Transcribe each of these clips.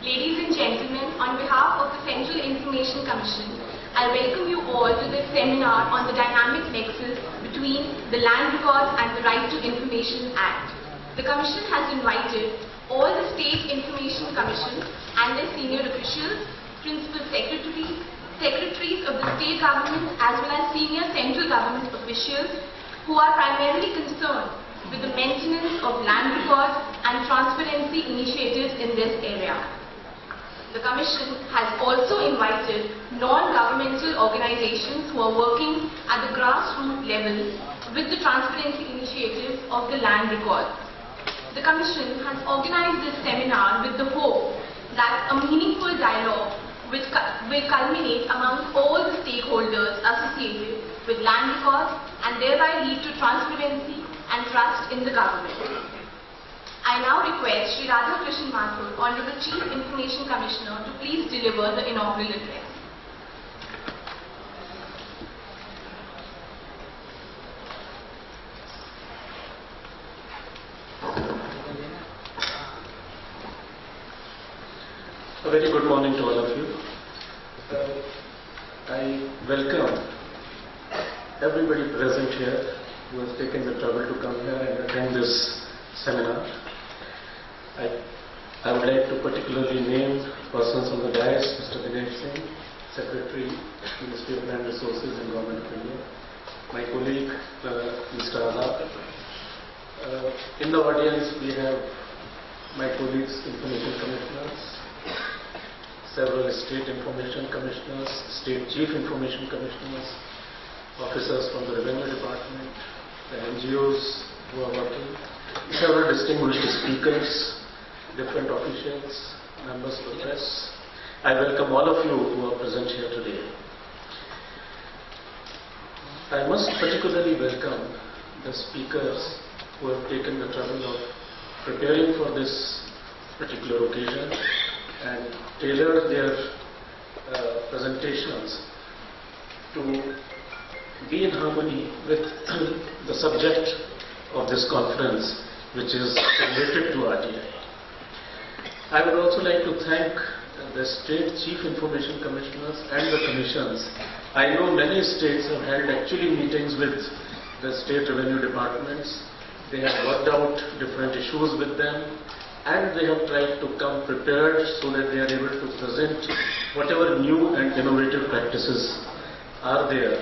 Ladies and gentlemen, on behalf of the Central Information Commission, I welcome you all to this seminar on the dynamic nexus between the Land Records and the Right to Information Act. The Commission has invited all the State Information Commission and their senior officials, principal secretaries of the state governments as well as senior central government officials who are primarily concerned with the maintenance of land records and transparency initiatives in this area. The Commission has also invited non-governmental organizations who are working at the grassroots level with the transparency initiatives of the land records. The Commission has organized this seminar with the hope that a meaningful dialogue will culminate among all the stakeholders associated with land records and thereby lead to transparency and trust in the government. I now request Shri Radha Krishnan Mathur, Honorable Chief Information Commissioner, to please deliver the inaugural address. A very good morning to all of you. I welcome everybody present here who has taken the trouble to come here and attend this seminar. I would like to particularly name persons on the dais: Mr. Dinesh Singh, Secretary, Ministry of Land Resources and Government of India, my colleague Mr. Azad. In the audience we have my colleagues, Information Commissioners, several State Information Commissioners, State Chief Information Commissioners, officers from the Revenue Department, the NGOs who are working, several distinguished speakers, different officials, members of the press. I welcome all of you who are present here today. I must particularly welcome the speakers who have taken the trouble of preparing for this particular occasion and tailored their presentations to be in harmony with the subject of this conference, which is related to RTI. I would also like to thank the State Chief Information Commissioners and the Commissions. I know many states have held actually meetings with the State Revenue Departments. They have worked out different issues with them, and they have tried to come prepared so that they are able to present whatever new and innovative practices are there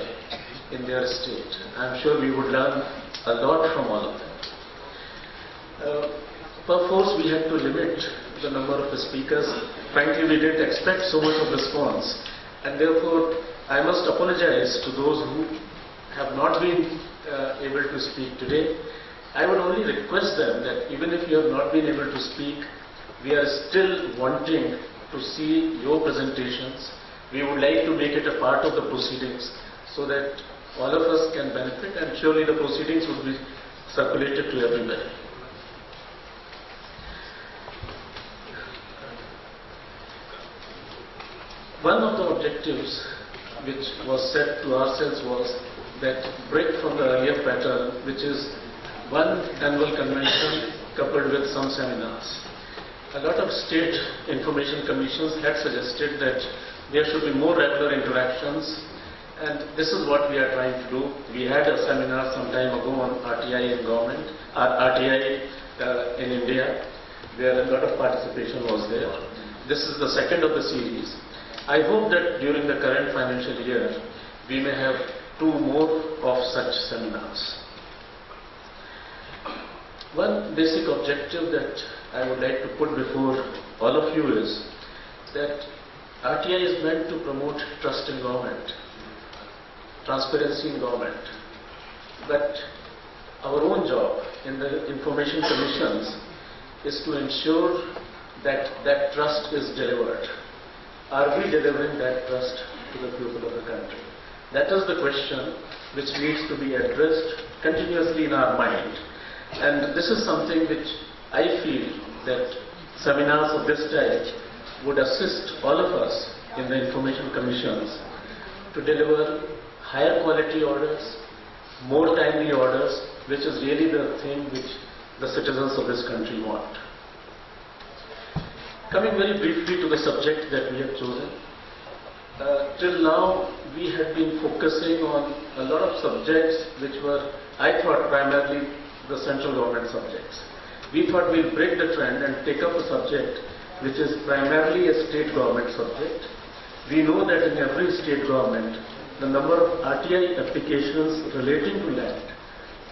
in their state. I am sure we would learn a lot from all of them. Perforce we had to limit the number of the speakers. Frankly, we didn't expect so much of response, and therefore I must apologize to those who have not been able to speak today. I would only request them that even if you have not been able to speak, we are still wanting to see your presentations. We would like to make it a part of the proceedings so that all of us can benefit, and surely the proceedings would be circulated to everybody. One of the objectives which was set to ourselves was that break from the earlier pattern, which is one annual convention coupled with some seminars. A lot of state information commissions had suggested that there should be more regular interactions, and this is what we are trying to do. We had a seminar some time ago on RTI in government, RTI in India, where a lot of participation was there. This is the second of the series. I hope that during the current financial year, we may have 2 more of such seminars. One basic objective that I would like to put before all of you is that RTI is meant to promote trust in government, transparency in government. But our own job in the information commissions is to ensure that that trust is delivered. Are we delivering that trust to the people of the country? That is the question which needs to be addressed continuously in our mind. And this is something which I feel that seminars of this type would assist all of us in the information commissions to deliver higher quality orders, more timely orders, which is really the thing which the citizens of this country want. Coming very briefly to the subject that we have chosen. Till now, we had been focusing on a lot of subjects which were, I thought, primarily the central government subjects. We thought we'll break the trend and take up a subject which is primarily a state government subject. We know that in every state government, the number of RTI applications relating to land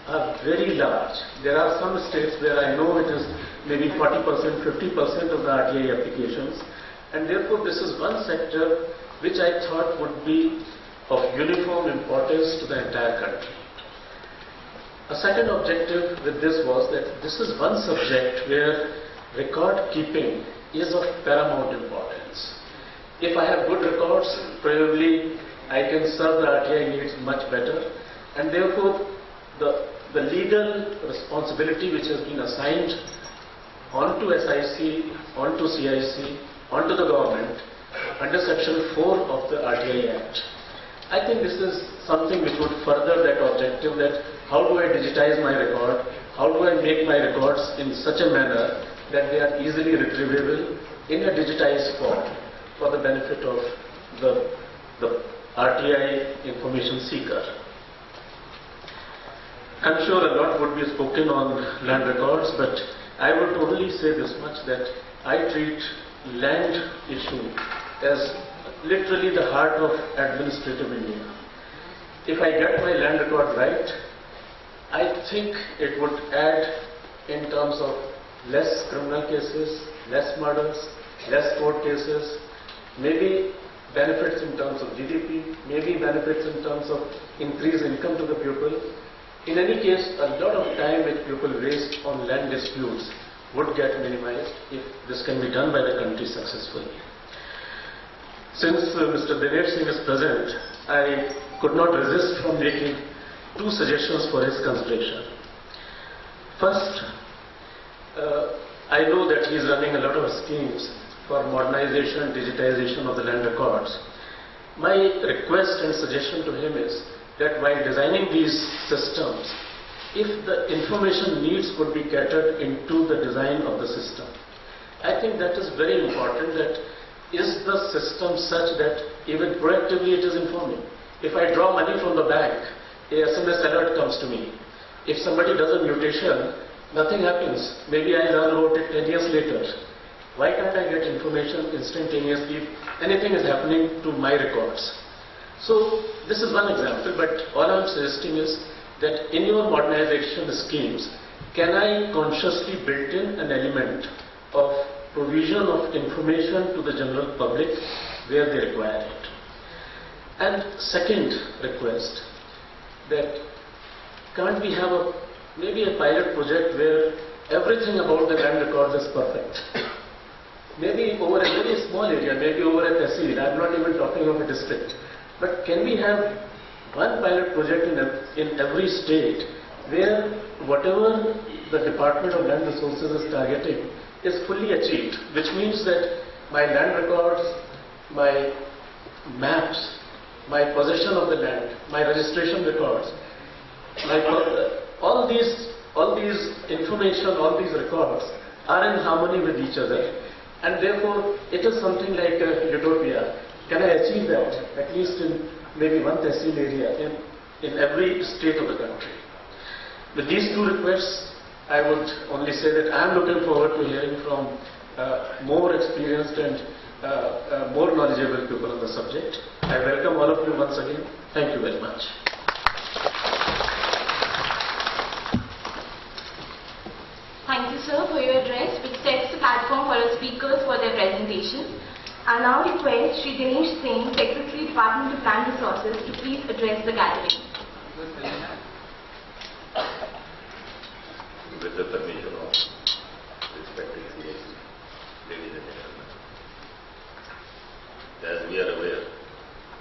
are very large. There are some states where I know it is maybe 40%, 50% of the RTI applications, and therefore this is one sector which I thought would be of uniform importance to the entire country. A second objective with this was that this is one subject where record keeping is of paramount importance. If I have good records, probably I can serve the RTI needs much better, and therefore the legal responsibility which has been assigned onto SIC, onto CIC, onto the government under Section 4 of the RTI Act. I think this is something which would further that objective, that how do I digitize my record, how do I make my records in such a manner that they are easily retrievable in a digitized form for the benefit of the RTI information seeker. I'm sure a lot would be spoken on land records, but I would only say this much, that I treat land issue as literally the heart of administrative India. If I get my land record right, I think it would add in terms of less criminal cases, less murders, less court cases, maybe benefits in terms of GDP, maybe benefits in terms of increased income to the people. In any case, a lot of time which people waste on land disputes would get minimized if this can be done by the country successfully. Since Mr. Dinesh Singh is present, I could not resist from making two suggestions for his consideration. First, I know that he is running a lot of schemes for modernization and digitization of the land records. My request and suggestion to him is that while designing these systems, if the information needs could be catered into the design of the system. I think that is very important, that is the system such that even proactively it is informing. If I draw money from the bank, a SMS alert comes to me. If somebody does a mutation, nothing happens. Maybe I learn about it 10 years later. Why can't I get information instantaneously if anything is happening to my records? So this is one example, but all I'm suggesting is that in your modernization schemes, can I consciously build in an element of provision of information to the general public where they require it? And second request, that can't we have maybe a pilot project where everything about the land records is perfect? Maybe over a very small area, maybe over a tehsil, I'm not even talking of a district. But can we have one pilot project in every state where whatever the Department of Land Resources is targeting is fully achieved, which means that my land records, my maps, my possession of the land, my registration records, all these information, all these records are in harmony with each other, and therefore it is something like a utopia. Can I achieve that at least in maybe one tehsil area in every state of the country? With these two requests, I would only say that I am looking forward to hearing from more experienced and more knowledgeable people on the subject. I welcome all of you once again. Thank you very much. Thank you, sir, for your address, which sets the platform for our speakers for their presentation. I now request Shri Dinesh Singh, Secretary, Department of Land Resources, to please address the gathering. With the permission of respected CIC, ladies and gentlemen, as we are aware,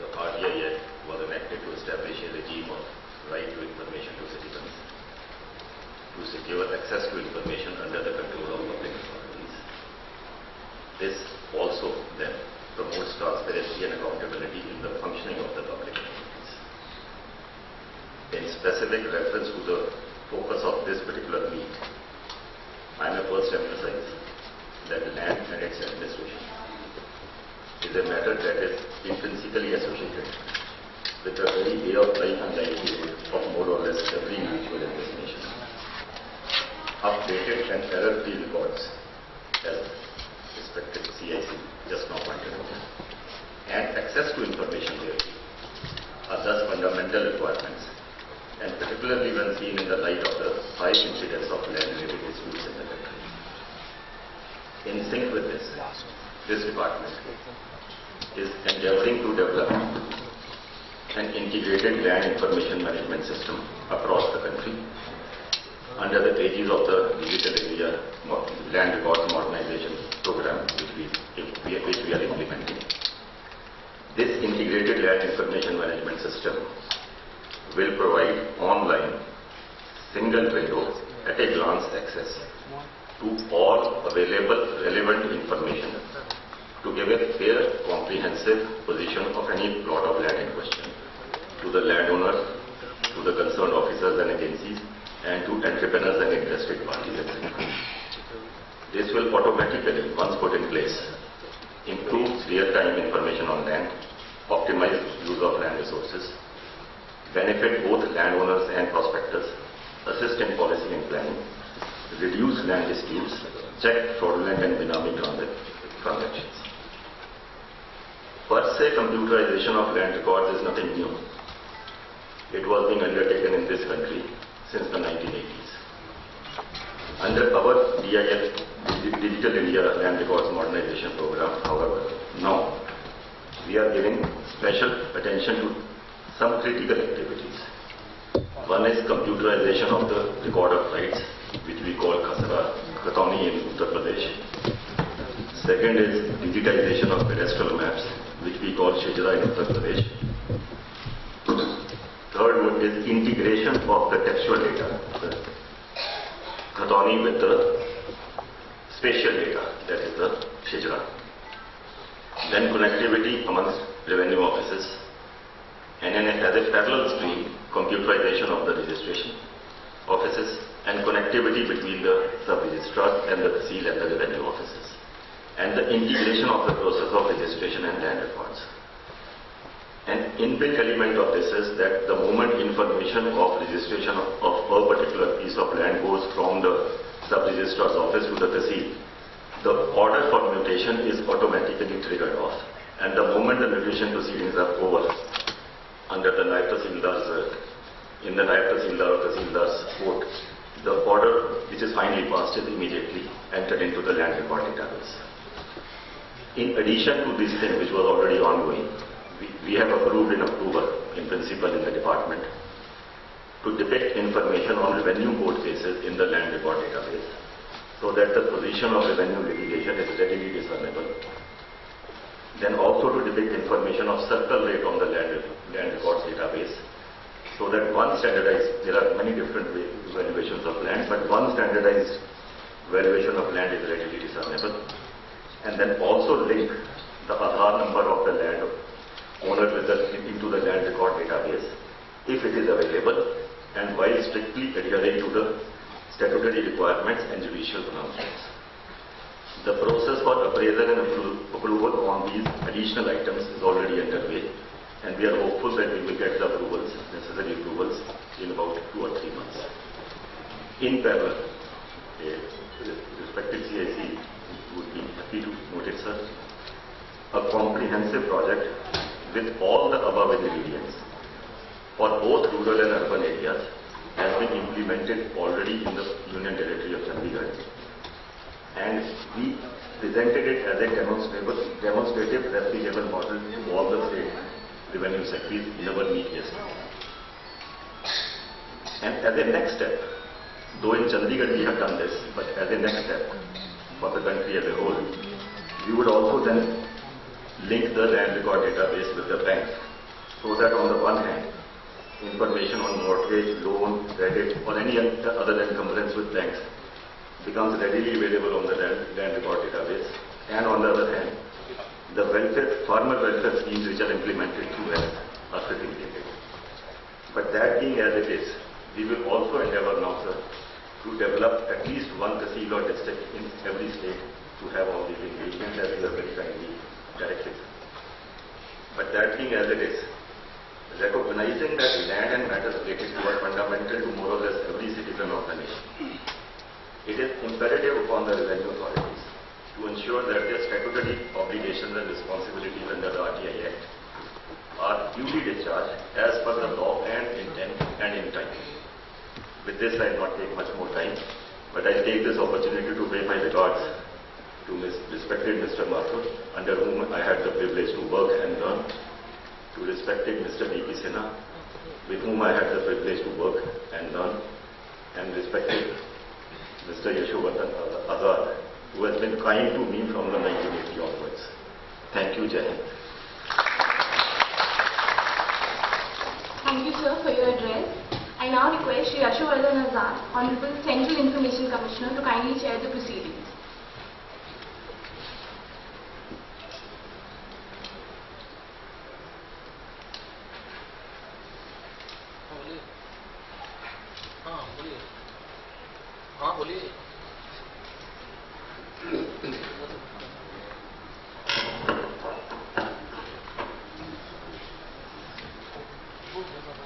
the RTI Act was enacted to establish a regime of right to information to citizens to secure access to information under the control of public authorities. This also then promotes transparency and accountability in the functioning of the public entities. In specific reference to the focus of this particular meet, I may first emphasize that land and its administration is a matter that is intrinsically associated with the very way of life and livelihood of more or less every individual in this nation. Updated and error-free records, as respected CIC just now pointed out, and access to information therein are thus fundamental requirements, and particularly when seen in the light of the high incidence of land-related disputes in the country. In sync with this department is endeavoring to develop an integrated land information management system across the country under the aegis of the Digital India Land Records Modernization Program, which we are implementing. This integrated land information management system will provide online, single window, at a glance access to all available relevant information to give a fair, comprehensive position of any plot of land in question to the landowner, to the concerned officers and agencies, and to entrepreneurs and interested parties, etc. This will automatically, once put in place, improve real-time information on land, optimize use of land resources, benefit both landowners and prospectors, assist in policy and planning, reduce land disputes, check fraudulent and benami transactions. Per se, computerization of land records is nothing new. It was being undertaken in this country since the 1980s. Under our DIL, Digital India Land Records Modernization Program, however, now we are giving special attention to some critical activities. One is computerization of the record of rights, which we call Khatani in Uttar Pradesh. Second is digitization of cadastral maps, which we call Shijra in Uttar Pradesh. Third one is integration of the textual data, Khatani, with the spatial data, that is the Shijra. Then connectivity amongst revenue offices, and then as a parallel stream, computerization of the registration offices and connectivity between the sub-registrars and the Tehsil and the revenue offices, and the integration of the process of registration and land records. An inbuilt element of this is that the moment information of registration of a particular piece of land goes from the sub-registrar's office to the Tehsil, the order for mutation is automatically triggered off. And the moment the mutation proceedings are over, under the Naib Tehsildar's, in the Naib Tehsildar or Tehsildar's court, the order which is finally passed is immediately entered into the land record database. In addition to this thing which was already ongoing, we have approved in October, in principle in the department, to depict information on revenue court cases in the land record database, so that the position of revenue litigation is readily discernible. Then also to depict information of circle rate on the land records database, so that one standardized, there are many different valuations of land, but one standardized valuation of land is readily discernible. And then also link the Aadhaar number of the land owner into the land record database, if it is available, and while strictly adhering to the statutory requirements and judicial pronouncements. The process for appraisal and approval on these additional items is already underway, and we are hopeful that we will get the approvals, necessary approvals, in about 2 or 3 months. In parallel, respected CIC would be happy to note it, sir, a comprehensive project with all the above ingredients for both rural and urban areas has been implemented already in the Union Territory of Chandigarh, and we presented it as a demonstrative replicable model to all the state revenue secretaries in our meet yesterday. And as a next step, though in Chandigarh we have done this, but as a next step for the country as a whole, we would also then link the land record database with the banks, so that on the one hand, information on mortgage, loan, credit, or any other encumbrance with banks becomes readily available on the land record database, and on the other hand, the farmer welfare schemes which are implemented through health are certificated. But that being as it is, we will also endeavor now, sir, to develop at least one tehsil or district in every state to to have all these engagements as you have very kindly directed. But that being as it is, recognizing that land and matters related to are fundamental to more or less every citizen of the nation, it is imperative upon the revenue authorities to ensure that their statutory obligations and responsibilities under the RTI Act are duly discharged as per the law and intent and in time. With this, I will not take much more time, but I take this opportunity to pay my regards to respected Mr. Mathur, under whom I had the privilege to work and learn, to respected Mr. D.P. Sinha, with whom I had the privilege to work and learn, and respected Mr. Yashovardhan Azad, who has been kind to me from the 1980 onwards. Thank you, Jai Hind. Thank you, sir, for your address. I now request Shri Yashovardhan Azad, Honorable Central Information Commissioner, to kindly chair the proceedings.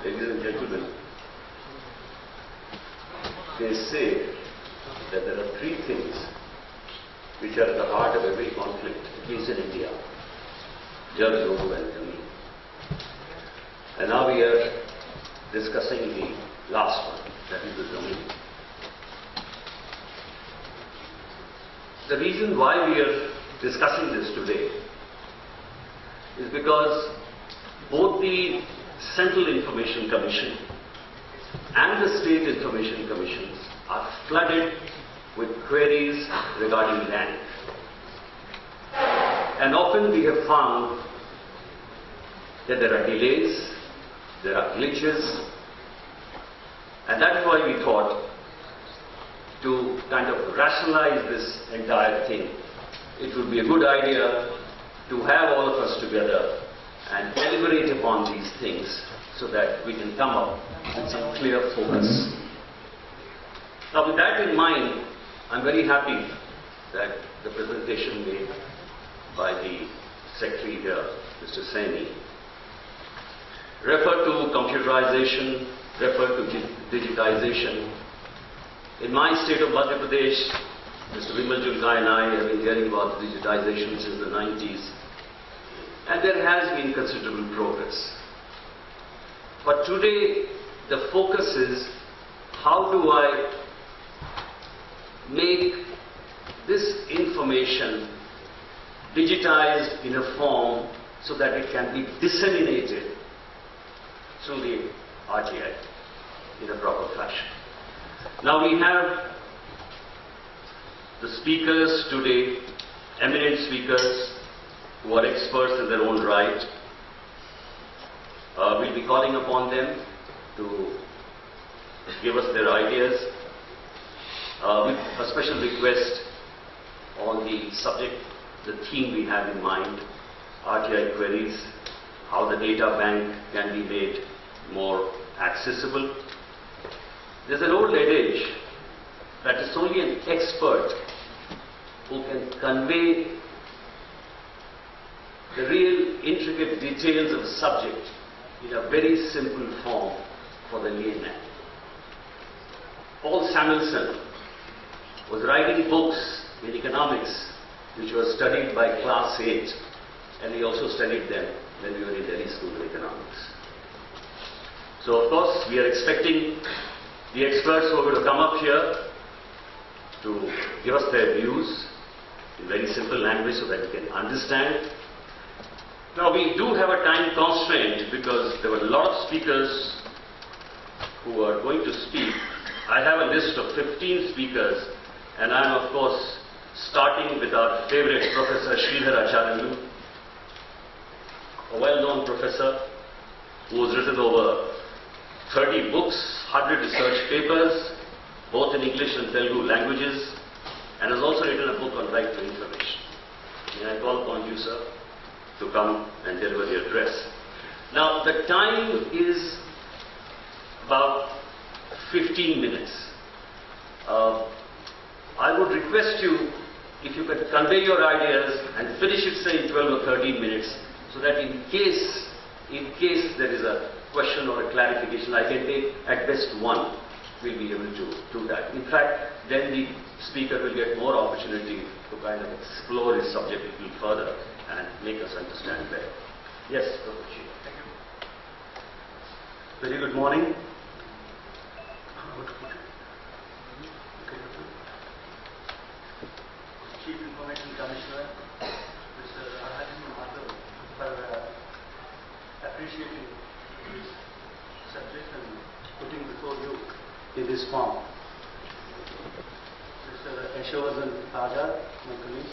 Ladies and gentlemen, they say that there are three things which are at the heart of every conflict, at least in India: Jag, Logu and Kami. And now we are discussing the last one, that is the Zameen. The reason why we are discussing this today is because both the Central Information Commission and the State Information Commissions are flooded with queries regarding land. And often we have found that there are delays, there are glitches, and that is why we thought to kind of rationalize this entire thing, it would be a good idea to have all of us together and deliberate upon these things so that we can come up with some clear focus. Now, with that in mind, I'm very happy that the presentation made by the Secretary here, Mr. Saini, referred to computerization, referred to digitization. In my state of Madhya Pradesh, Mr. Vimal Julka and I have been hearing about digitization since the 90s. And there has been considerable progress. But today, the focus is, how do I make this information digitized in a form so that it can be disseminated through the RTI in a proper fashion. Now we have the speakers today, eminent speakers, who are experts in their own right. We'll be calling upon them to give us their ideas with a special request on the subject, the theme we have in mind, RTI queries, how the data bank can be made more accessible. There's an old adage that it's only an expert who can convey the real intricate details of a subject in a very simple form for the layman. Paul Samuelson was writing books in economics which were studied by class 8, and we also studied them when we were in Delhi School of Economics. So of course we are expecting the experts who are going to come up here to give us their views in very simple language so that we can understand. Now we do have a time constraint because there were a lot of speakers who are going to speak. I have a list of 15 speakers, and I am of course starting with our favorite Professor Sridhar Acharya, a well-known professor who has written over 30 books, 100 research papers, both in English and Telugu languages, and has also written a book on right to information. May I call upon you, sir, to come and deliver the address. Now, the time is about 15 minutes. I would request you if you could convey your ideas and finish it say in 12 or 13 minutes, so that in case there is a question or a clarification, I can take at best one, we'll be able to do that. In fact, then the speaker will get more opportunity to kind of explore his subject a little further and make us understand better. Yes, Dr. Chief. Thank you. Very good morning. Chief Information Commissioner, Mr. Arjun Madhav, for appreciating this subject and putting before you in this form. Mr. Yashovardhan Azad, my colleague,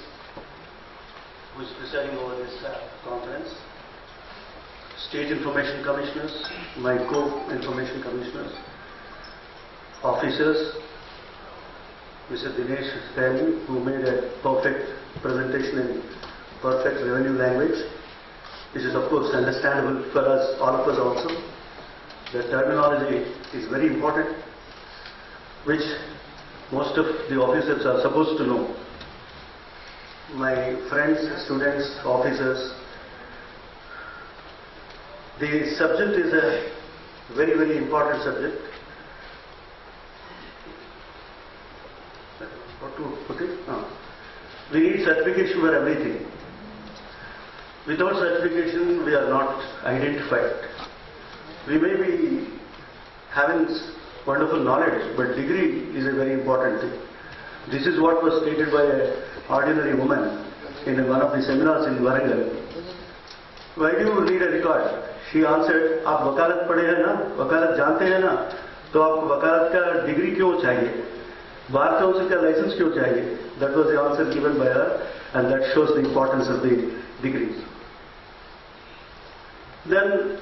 who is presiding over this conference. State Information Commissioners, my co-information commissioners, officers, Mr. Dinesh Stanley, who made a perfect presentation in perfect revenue language, which is of course understandable for us, all of us also. The terminology is very important, which most of the officers are supposed to know. My friends, students, officers, the subject is a very, very important subject. What to put it? No. We need certification for everything. Without certification, we are not identified. We may be having wonderful knowledge, but degree is a very important thing. This is what was stated by an ordinary woman in one of the seminars in Warangal. Why do you need a record? She answered, आप वकालत पढ़े हैं ना, वकालत जानते हैं ना, तो आपको वकालत का डिग्री क्यों चाहिए? बार काउंसिल का लाइसेंस क्यों चाहिए? That was the answer given by her, and that shows the importance of the degrees. Then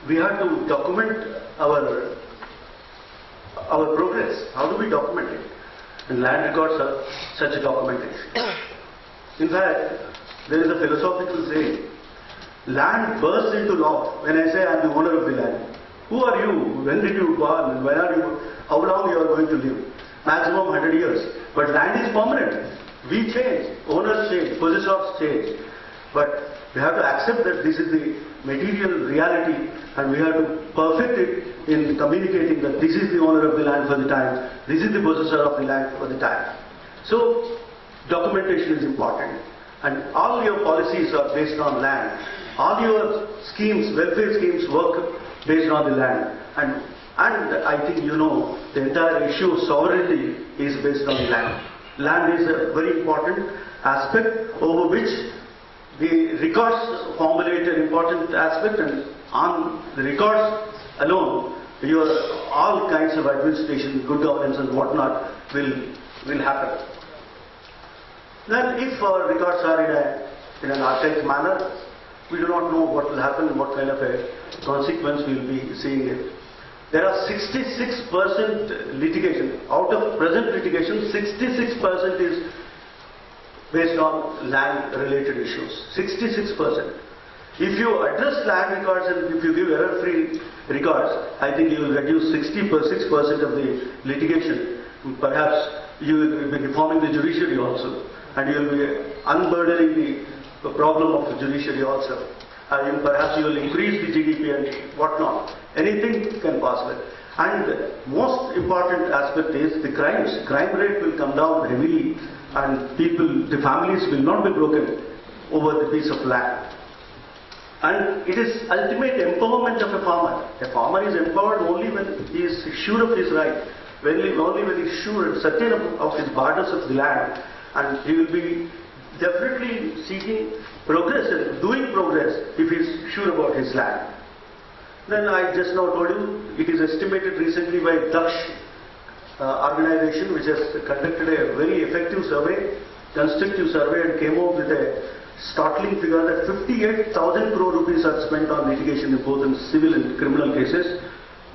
we have to document our progress. How do we document it? And land records are such a documentation. In fact, there is a philosophical saying, land bursts into law when I say I am the owner of the land. Who are you? When did you born? When are you? How long you are going to live? Maximum 100 years. But land is permanent. We change. Owners change. Possessors change. But we have to accept that this is the material reality, and we have to perfect it in communicating that this is the owner of the land for the time, this is the possessor of the land for the time. So, documentation is important. And all your policies are based on land. All your schemes, welfare schemes work based on the land. And I think you know the entire issue of sovereignty is based on land. Land is a very important aspect over which the records formulate an important aspect, and on the records alone, your all kinds of administration, good governance and whatnot will happen. Then if our records are in an archaic manner, we do not know what will happen, what kind of a consequence we will be seeing it. There are 66% litigation. Out of present litigation, 66% is based on land-related issues. 66%. If you address land records and if you give error-free records, I think you will reduce 66% of the litigation. Perhaps you will be reforming the judiciary also, and you will be unburdening the problem of the judiciary also. Perhaps you will increase the GDP and whatnot. Anything can possible. And most important aspect is the crimes. Crime rate will come down heavily, and the families will not be broken over the piece of land. And it is ultimate empowerment of a farmer. A farmer is empowered only when he is sure of his right, only when he is sure and certain of his borders of the land, and he will be definitely seeking progress and doing progress if he is sure about his land. Then I just now told you, it is estimated recently by Daksh organization, which has conducted a very effective survey, constructive survey, and came up with a startling figure that 58,000 crore rupees are spent on litigation both in civil and criminal cases,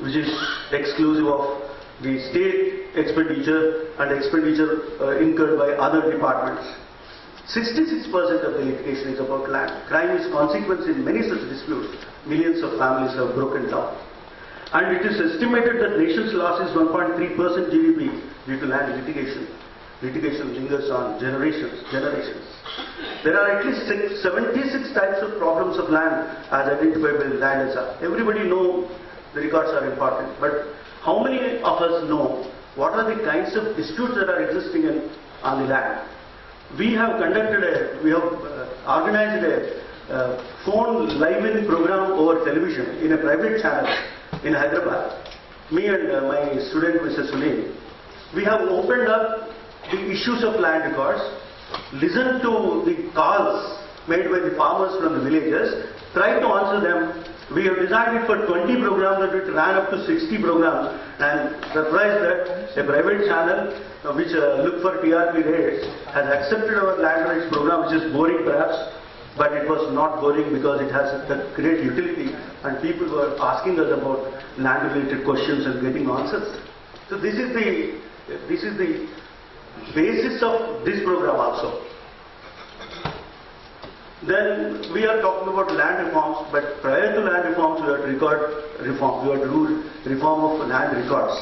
which is exclusive of the state expenditure and expenditure incurred by other departments. 66% of the litigation is about land. Crime is consequence in many such disputes. Millions of families have broken down. And it is estimated that nation's loss is 1.3% GDP due to land litigation. litigation lingers on generations. There are at least 76 types of problems of land as identified by the Land SR. Everybody knows the records are important, but how many of us know what are the kinds of disputes that are existing on the land? We have organized a phone live-in program over television in a private channel in Hyderabad. Me and my student, Mr. Sunil, we have opened up the issues of land records, listened to the calls made by the farmers from the villages, tried to answer them. We have designed it for 20 programs, and it ran up to 60 programs, and surprised that a private channel which look for TRP rates has accepted our land rights program, which is boring perhaps, but it was not boring because it has a great utility, and people were asking us about land related questions and getting answers. So this is the basis of this program also. Then we are talking about land reforms, but prior to land reforms we had record reform, we had do reform of land records.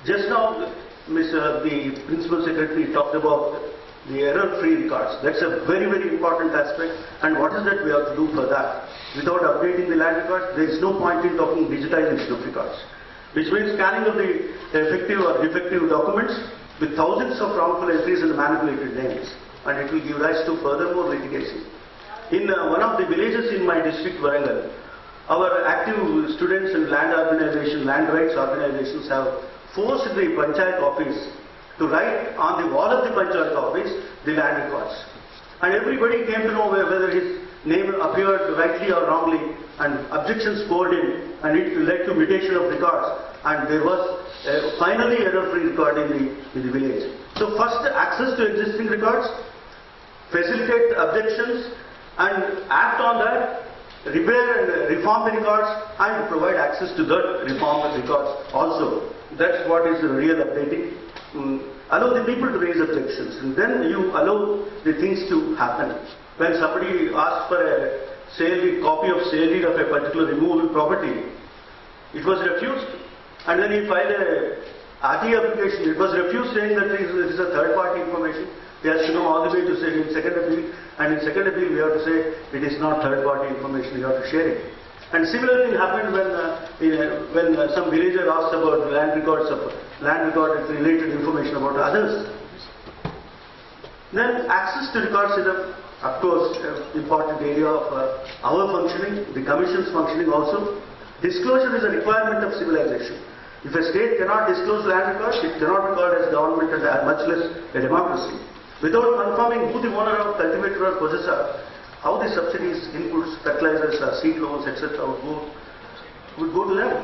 Just now the Principal Secretary talked about the error-free records. That's a very, very important aspect, and what is that we have to do for that? Without updating the land records, there is no point in talking digitization of records, which means scanning of the effective or defective documents with thousands of wrongful entries and manipulated names, and it will give rise to furthermore litigation. In one of the villages in my district, Warangal, our active students and land rights organizations have forced the Panchayat office to write on the wall of the Panchayat office the land records. And everybody came to know whether his name appeared rightly or wrongly, and objections poured in, and it led to mutation of records, and there was finally error-free record in the village. So first, access to existing records, facilitate objections, and act on that, repair and reform the records, and provide access to that reformed records also. That's what is the real updating. Allow the people to raise objections, and then you allow the things to happen. When somebody asks for a copy of sale deed of a particular removable property, it was refused, and then he filed a RT application. It was refused, saying that this is a third-party information. He has to go all the way to say in second appeal, and in second appeal we have to say it is not third-party information, you have to share it. And similar thing happened when some villager asked about land records related information about others. Then access to records is of course important area of our functioning, the Commission's functioning also. Disclosure is a requirement of civilization. If a state cannot disclose land records, it cannot be called as government and much less a democracy. Without confirming who the owner of cultivator or possessor, how the subsidies, inputs, fertilizers, seed loans, etc. would go to them.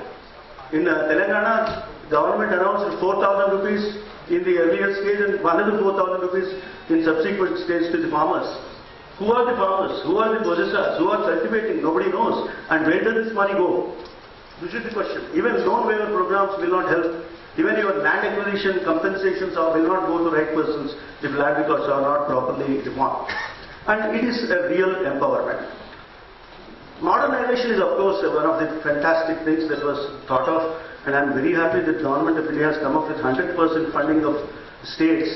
In Telangana, government announced 4,000 rupees in the earlier stage and another 4,000 rupees in subsequent stage to the farmers. Who are the farmers? Who are the possessors? Who are cultivating? Nobody knows. And where does this money go? This is the question. Even loan waiver programs will not help. Even your land acquisition compensations will not go to right persons if land records are not properly reformed. And it is a real empowerment. Modernization is of course one of the fantastic things that was thought of, and I am very happy that the Government of India has come up with 100% funding of states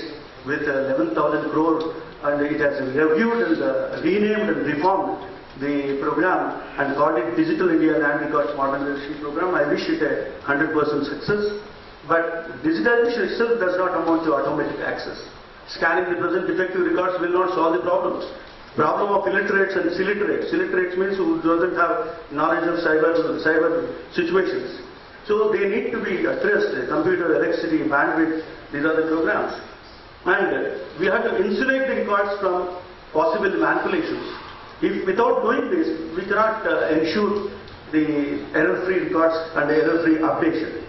with 11,000 crore, and it has reviewed and renamed and reformed the program and called it Digital India Land Records Modernization Program. I wish it a 100% success. But digitalization itself does not amount to automatic access. Scanning the present defective records will not solve the problems. Problem of illiterates and illiterates. Illiterates means who doesn't have knowledge of cyber situations. So they need to be addressed. Computer, electricity, bandwidth, these are the programs. And we have to insulate the records from possible manipulations. If without doing this, we cannot ensure the error-free records and error-free updation.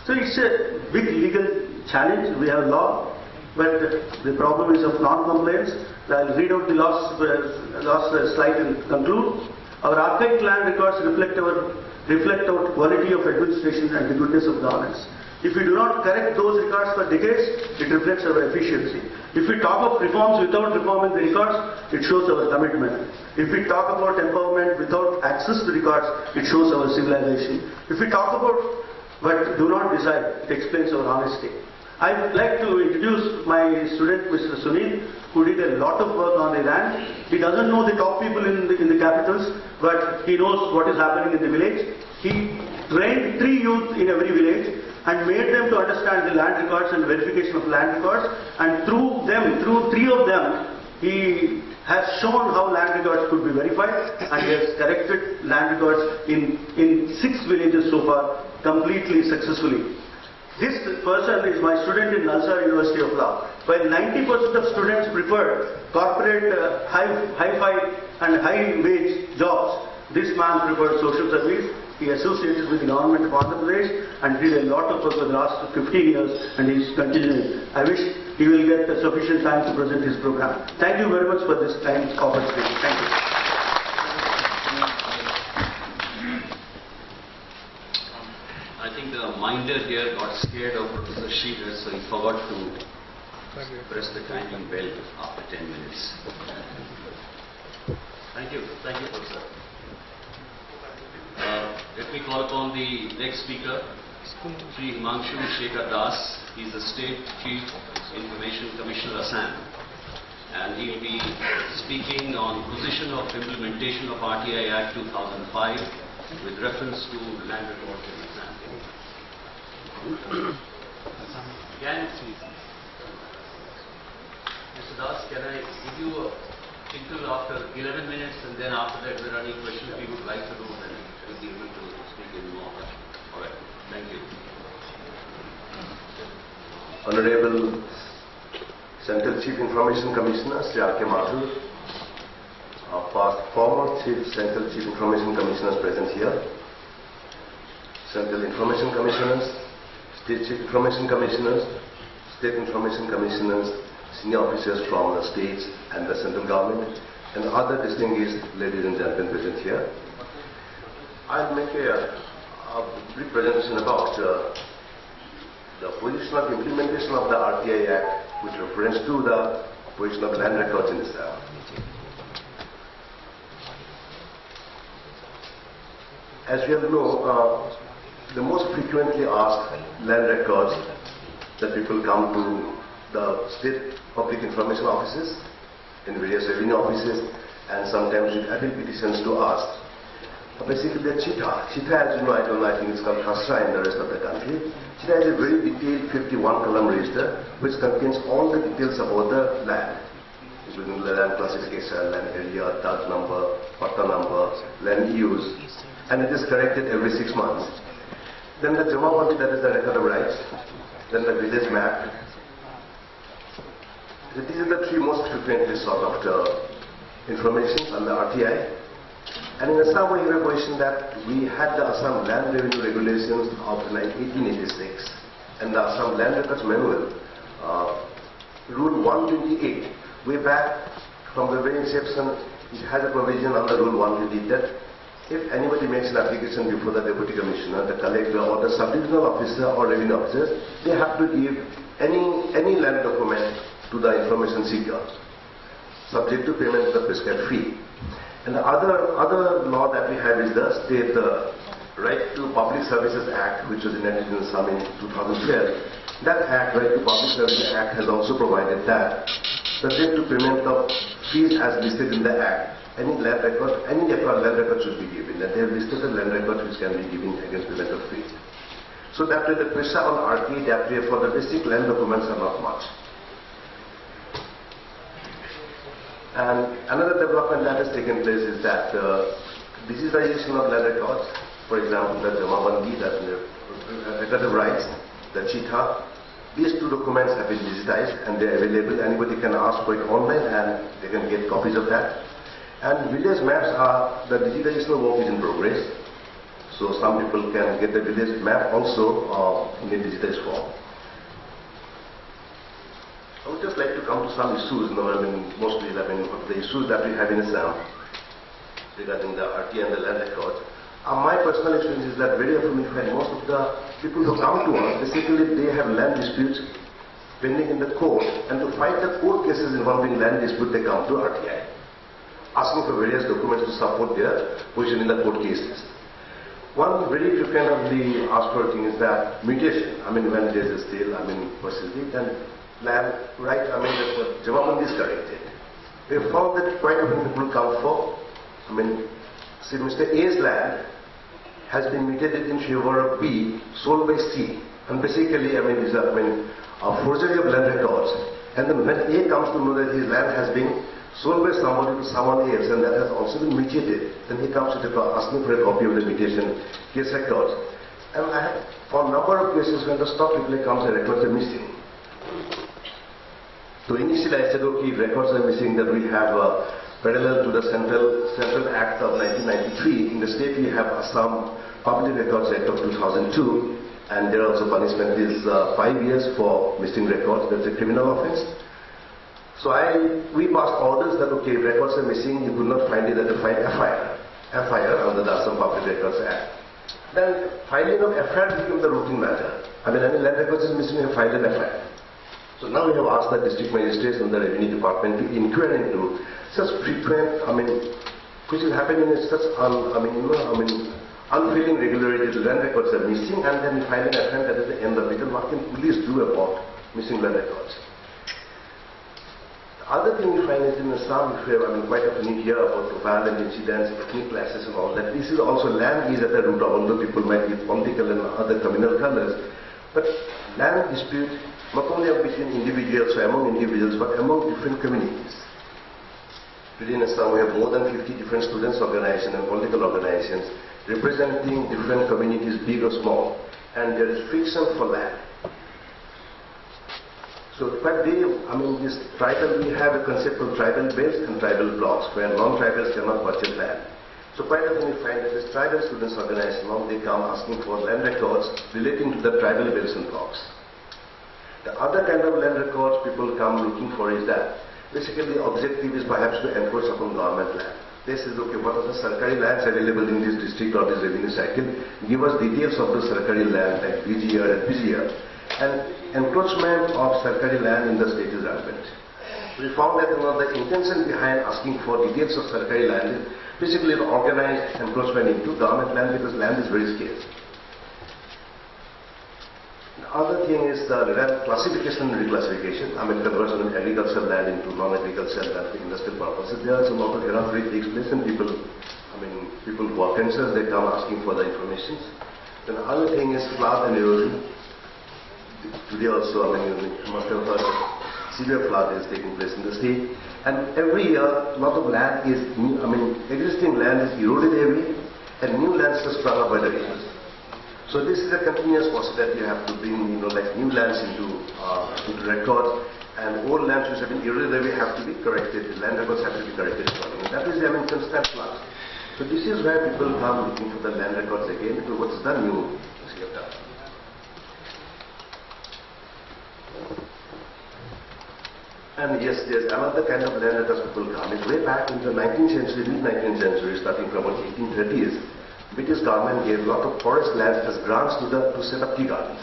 So it's a big legal challenge. We have law, but the problem is of non-compliance. I'll read out the last slide and conclude. Our archaic land records reflect our quality of administration and the goodness of governance. If we do not correct those records for decades, it reflects our efficiency. If we talk of reforms without reforming the records, it shows our commitment. If we talk about empowerment without access to records, it shows our civilization. If we talk about but do not decide, it explains our honesty. I would like to introduce my student, Mr. Sunil, who did a lot of work on the land. He doesn't know the top people in the capitals, but he knows what is happening in the village. He trained 3 youth in every village and made them to understand the land records and verification of land records, and through 3 of them, he has shown how land records could be verified, and he has corrected land records in 6 villages so far, completely successfully. This person is my student in Nalsar University of Law. While 90% of students prefer corporate high-fi and high-wage jobs, this man preferred social service. He associated with the government of Andhra Pradesh and did a lot of work for the last 15 years, and he is continuing. I wish he will get sufficient time to present his program. Thank you very much for this kind opportunity. Thank you. I think the minder here got scared of Professor Sridhar, so he forgot to press the timing bell after 10 minutes. Thank you, Professor. Let me call upon the next speaker, Sri Himanshu Shekhar Das. He is the State Chief Information Commissioner, Assam, and he will be speaking on position of implementation of RTI Act 2005 with reference to land records in Assam. Mr. Das, can I give you a tinkle after 11 minutes, and then after that, if there are any questions we would like to do, then we'll be able to speak in more. All right. Thank you. Honorable Central Chief Information Commissioner, Sri R.K. Mathur, our former Central Chief Information Commissioners present here, Central Information Commissioners, State Chief Information Commissioners, State Information Commissioners, senior officers from the states and the central government, and other distinguished ladies and gentlemen present here. I'll make a brief presentation about the position of implementation of the RTI Act, which refers to the position of land records in Assam. As we all know, the most frequently asked land records that people come to the state public information offices, in various revenue offices, and sometimes with appeal petitions to ask. Basically, the Cheetah, as you know, I think it's called Khasra in the rest of the country. Cheetah is a very detailed 51-column register which contains all the details about the land, including the land classification, land area, tax number, patta number, land use, and it is corrected every 6 months. Then the Jamabandi, that is the record of rights, then the village map. These are the 3 most frequently sought after information on the RTI. And in Assam, we have a position that we had the Assam Land Revenue Regulations of 1886 and the Assam Land Records Manual, Rule 128. Way back from the very inception, it has a provision on the Rule 128 that if anybody makes an application before the Deputy Commissioner, the Collector or the Sub-Divisional Officer or Revenue Officers, they have to give any land document to the information seeker, subject to payment of the prescribed fee. And the other law that we have is the State Right to Public Services Act, which was enacted in Assam in 2012. That Act, Right to Public Services Act, has also provided that subject to payment of fees as listed in the Act, any land record should be given. And they have listed the land records which can be given against payment of fees. So that way the pressure on RTI, that way for the basic land documents are not much. And another development that has taken place is that digitization of land records, for example, the Jamabandi, that record of rights, the Cheetah, these 2 documents have been digitized and they are available. Anybody can ask for it online and they can get copies of that. And village maps the digitization work is in progress. So some people can get the village map also in a digitized form. I would just like to come to some issues, mostly the issues that we have in Assam regarding the RTI and the land records. My personal experience is that very often we find most of the people who come to us, basically they have land disputes pending in the court, and to fight the court cases involving land dispute, they come to RTI, asking for various documents to support their position in the court cases. One very frequently asked for thing is that mutation. I mean, when there is a still, facility, then land, right, the Jamabandi is corrected. We have found that quite a few people come for, see, Mr. A's land has been mutated in favor of B, sold by C. And basically, is a forgery of land records. And then when A comes to know that his land has been sold by somebody to someone else, and that has also been mutated, then he comes to asking for a copy of the mutation case records. And I have found a number of cases when the stock reply comes and records are missing. So initially I said, okay, records are missing, that we have parallel to the Central Act of 1993. In the state we have Assam Public Records Act of 2002, and there also punishment is 5 years for missing records. That's a criminal offense. So we passed orders that, okay, records are missing, you could not find it, that to file FIR under the Assam Public Records Act. Then filing of FIR became the routine matter. Any land records is missing, we filed an FIR. So now we have asked the district magistrates and the revenue department to inquire into such frequent, which is happening in such, unfailing regularity. Land records are missing, and then filing an FIR, that is the end of it. And what can police do about missing land records? The other thing we find is in Assam, quite often you hear about violent incidents, ethnic clashes and all that. This is also land is at the root of, although people might be political and other communal colors, but land dispute not only between individuals or among individuals, but among different communities. Today in Assam we have more than 50 different students organizations and political organizations representing different communities, big or small, and there is friction for land. So, but this tribal, we have a concept of tribal belts and tribal blocks, where non-tribals cannot purchase land. So quite often we find that this tribal students organization, now they come asking for land records relating to the tribal belts and blocks. The other kind of land records people come looking for is that, basically the objective is perhaps to encroach upon government land. They say, okay, what are the Sarkari lands available in this district or this revenue cycle? Give us details of the Sarkari land, like BGR and PGR. And encroachment of Sarkari land in the state is rampant. We found that the intention behind asking for details of Sarkari land is basically an organized encroachment into government land, because land is very scarce. The other thing is the land classification and reclassification. Conversion of agricultural land into non-agricultural land for industrial purposes. There is a lot of error takes place, and people who are concerned, they come asking for the information. Then the other thing is flood and erosion. Today also, you must have heard severe flood is taking place in the state. And every year, a lot of land is, existing land is eroded away, and new lands are sprung up by the rivers. So this is a continuous process that you have to bring, new lands into record, and old lands which have been eroded away have to be corrected. The land records have to be corrected accordingly. That is, constant flux. So this is where people come looking for the land records again, because what's the new things you have done. And yes, there's another kind of land that people come. It's way back in the 19th century, mid-19th century, starting from about 1830s, British government gave a lot of forest lands as grants to set up tea gardens.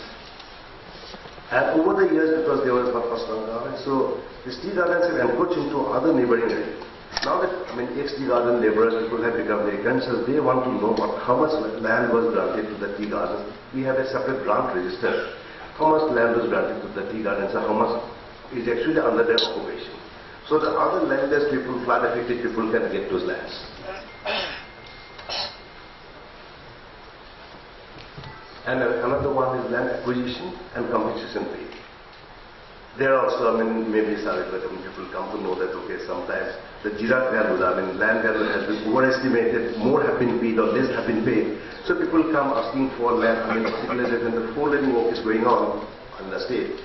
And over the years, because there was not a strong government, so these tea gardens have encroached into other neighboring areas. Now that, ex-tea garden laborers, people have become very concerned, they want to know how much land was granted to the tea gardens. We have a separate grant register. How much land was granted to the tea gardens and how much is actually under their occupation. So the other landless people, flood affected people can get those lands. And another one is land acquisition and compensation paid. There also, maybe people come to know that, okay, sometimes the Jirat value, land value has been overestimated, more have been paid or less have been paid. So people come asking for land, particularly when the four-lane work is going on in the state.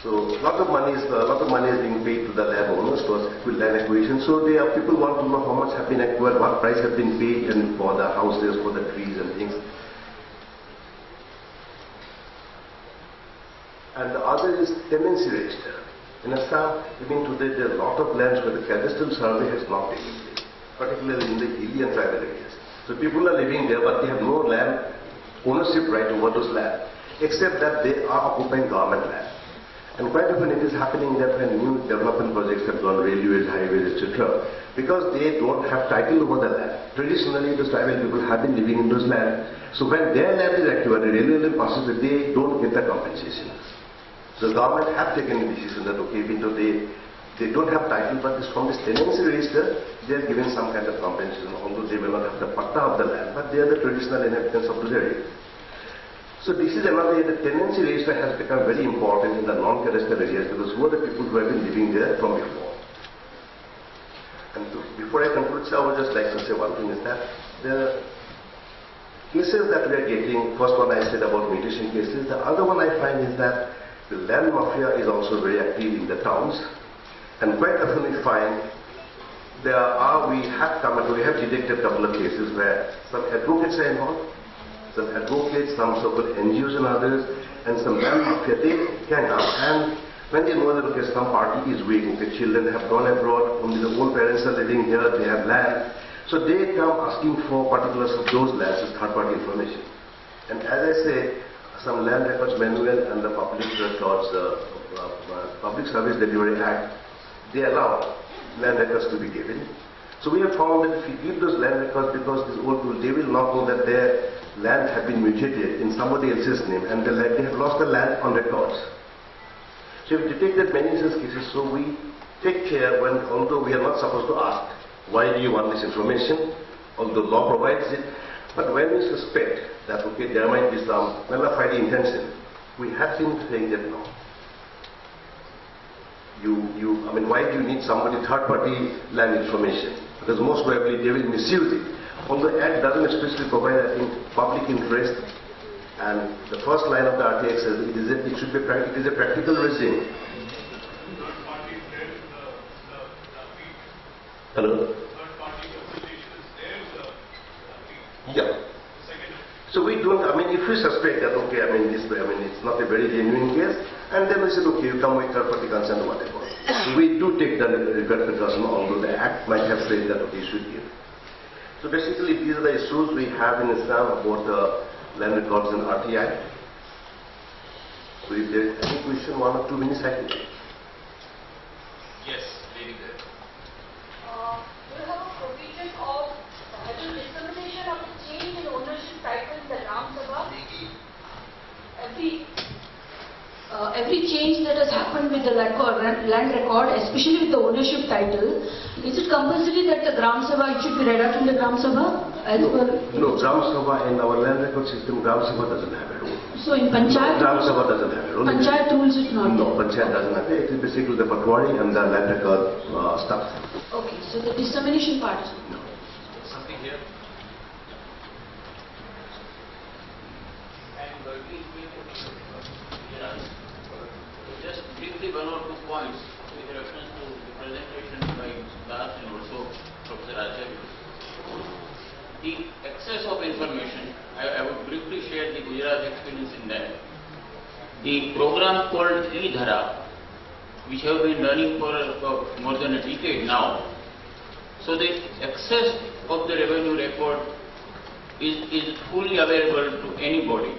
So a lot of money is being paid to the landowners for land acquisition. So people want to know how much have been acquired, what price have been paid, and for the houses, for the trees and things. And the other is tenancy register. In Assam, even today, there are a lot of lands where the cadastral survey has not taken place, particularly in the hilly and tribal areas. So people are living there, but they have no land ownership right over those lands, except that they are occupying government land. And quite often it is happening that when new development projects have gone, railways, highways, etc., because they don't have title over the land. Traditionally, the tribal people have been living in those lands. So when their land is acquired, railway line passes, they don't get the compensation. So the government have taken a decision that, okay, even though they don't have title, but from this tenancy register, they are given some kind of compensation, although they will not have the patta of the land, but they are the traditional inhabitants of the area. So this is another area. The tenancy register has become very important in the non-cadastral areas because who are the people who have been living there from before. And before I conclude, sir, I would just like to say one thing is that the cases that we are getting, first one I said about mutation cases, the other one I find is that the land mafia is also very active in the towns, and quite often we find we have detected a couple of cases where some advocates are involved, some advocates, some so-called NGOs and others, and some land mafia, they can come. And when they know that, okay, some party is weak, okay, children have gone abroad, only the old parents are living here, they have land, so they come asking for particulars of those lands as third-party information. And as I say, some land records manual and the public records, Public Service Delivery Act, they allow land records to be given. So we have found that if we give those land records, because these old people, they will not know that their land have been mutated in somebody else's name, and they have lost the land on records. So we've detected many such cases, so we take care when, although we are not supposed to ask, why do you want this information, although law provides it, but when we suspect that, okay, there might be some malafide intention, we have been saying that no. Why do you need somebody third-party land information? Because most probably they will misuse it. Although the Act doesn't especially provide, I think, public interest, and the first line of the RTX says it is a practical regime. Hello? Yeah. So we don't, if we suspect that, okay, it's not a very genuine case, and then we said, okay, you come with third-party consent or whatever. So we do take the record precaution, although the Act might have said that, okay, you should give. So basically, these are the issues we have in Islam about land records and RTI. So if there is any question, 1 or 2 minutes, I can take. Yes, lady there. Do you have a provision of dissemination of change in ownership title in the Gram Sabha? Every change that has happened with the land record, especially with the ownership title, is it compulsory that the Gram Sabha, it should be read out in the Gram Sabha? No, Gram Sabha in our land record system, Gram Sabha doesn't have a rule. So in Panchayat? Gram Sabha doesn't have a rule. Panchayat rules it not? No, Panchayat doesn't have it. It is basically the Patwari and the land record stuff. Okay, so the dissemination part is No. Something here. Just briefly 1 or 2 points with reference to the presentation by Das and also Professor Acharya. The excess of information, I would briefly share the Gujarat experience in that. The program called E-Dhara, which have been running for more than a decade now. So the access of the revenue record is fully available to anybody.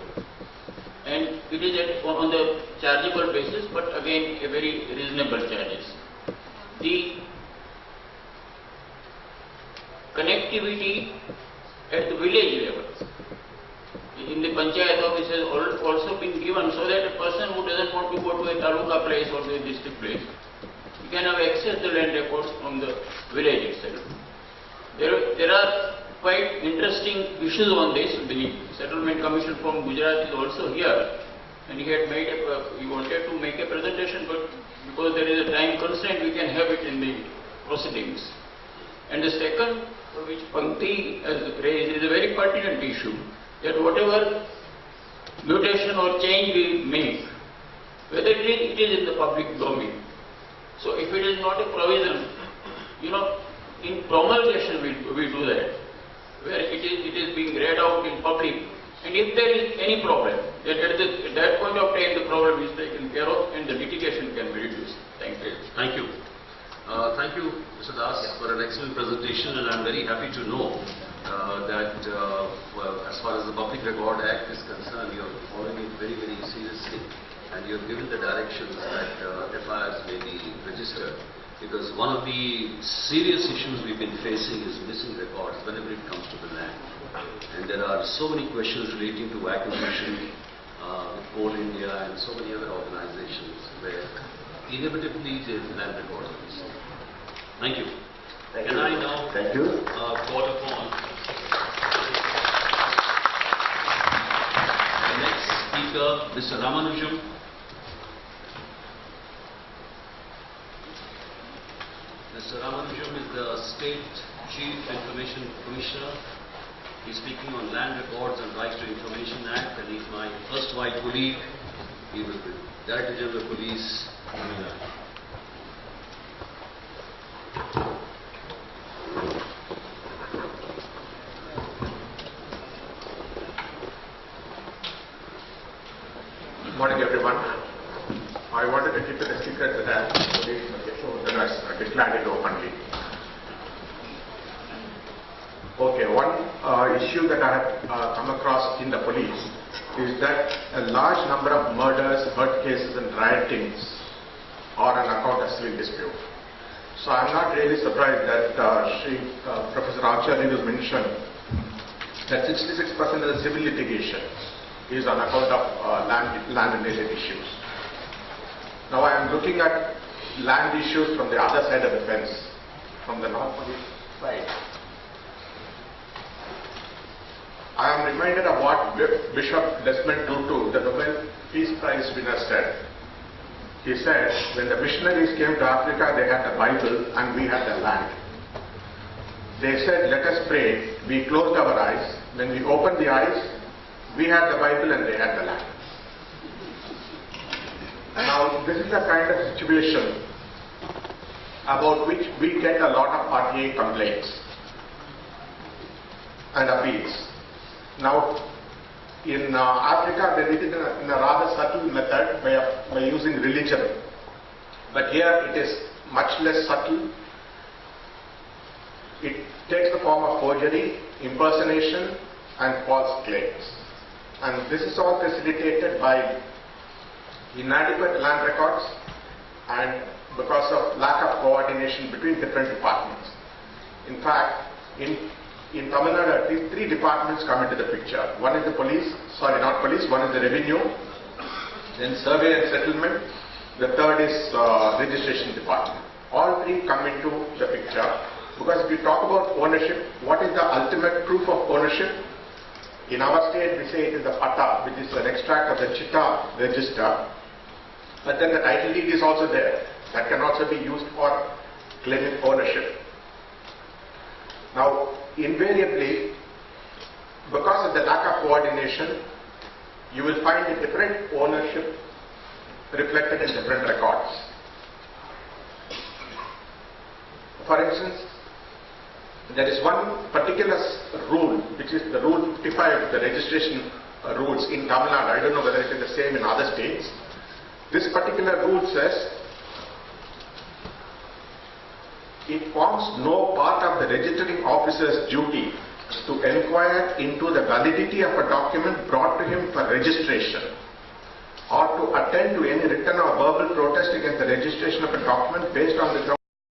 And it is on the chargeable basis, but again a very reasonable charges. The connectivity at the village level in the Panchayat office has also been given, so that a person who doesn't want to go to a taluka place or the district place, he can have access to land records from the village itself. There are quite interesting issues on this. The Settlement Commission from Gujarat is also here, and he wanted to make a presentation, but because there is a time constraint, we can have it in the proceedings. And the second, which Pankti has raised, is a very pertinent issue, that whatever mutation or change we make, whether it is in the public domain. So if it is not a provision, in promulgation we do that, where it is being read out in public, and if there is any problem, that at that point of time the problem is taken care of and the litigation can be reduced. Thank you. Thank you. Thank you, Mr. Das, for an excellent presentation, and I'm very happy to know that as far as the Public Record Act is concerned, you're following it very, very seriously. and you have given the directions that FIRs may be registered, because one of the serious issues we've been facing is missing records whenever it comes to the land. And there are so many questions relating to acquisition with Coal India and so many other organizations where inevitably there is land records missing. Thank you. Thank Can you. I now Thank you. call upon the next speaker, Mr. Ramanujam. Mr. Ramanujam is the State Chief Information Commissioner. He's speaking on Land Records and Rights to Information Act, and he's my erstwhile colleague. He was the Director General of Police, Tamil Nadu. Good morning, everyone. I wanted to keep it a secret that I am police, so then I declared it openly. Okay, one issue that I have come across in the police is that a large number of murders, hurt cases and riotings are on account of civil dispute. So I am not really surprised that Professor Acharya has mentioned that 66% of the civil litigation is on account of land-related issues. Now I am looking at land issues from the other side of the fence, from the non-police side. I am reminded of what Bishop Desmond Tutu, the Nobel Peace Prize winner, said. He said, when the missionaries came to Africa, they had the Bible and we had the land. They said, let us pray. We closed our eyes. When we opened the eyes, we had the Bible and they had the land. Now, this is the kind of situation about which we get a lot of RTA complaints and appeals. Now, in Africa, they did it in a rather subtle method by using religion. But here it is much less subtle. It takes the form of forgery, impersonation, and false claims. And this is all facilitated by inadequate land records and because of lack of coordination between different departments. In fact, in Tamil Nadu, at least 3 departments come into the picture. One is the police, one is the revenue, then survey and settlement, the third is registration department. All 3 come into the picture because if you talk about ownership, what is the ultimate proof of ownership? In our state, we say it is the pata, which is an extract of the chitta register. But then the title deed is also there. That can also be used for claiming ownership. Now, invariably, because of the lack of coordination, you will find a different ownership reflected in different records. For instance, there is one particular rule, which is the Rule 55, the registration rules in Tamil Nadu. I don't know whether it is the same in other states. This particular rule says, it forms no part of the registering officer's duty to inquire into the validity of a document brought to him for registration or to attend to any written or verbal protest against the registration of a document based on the ground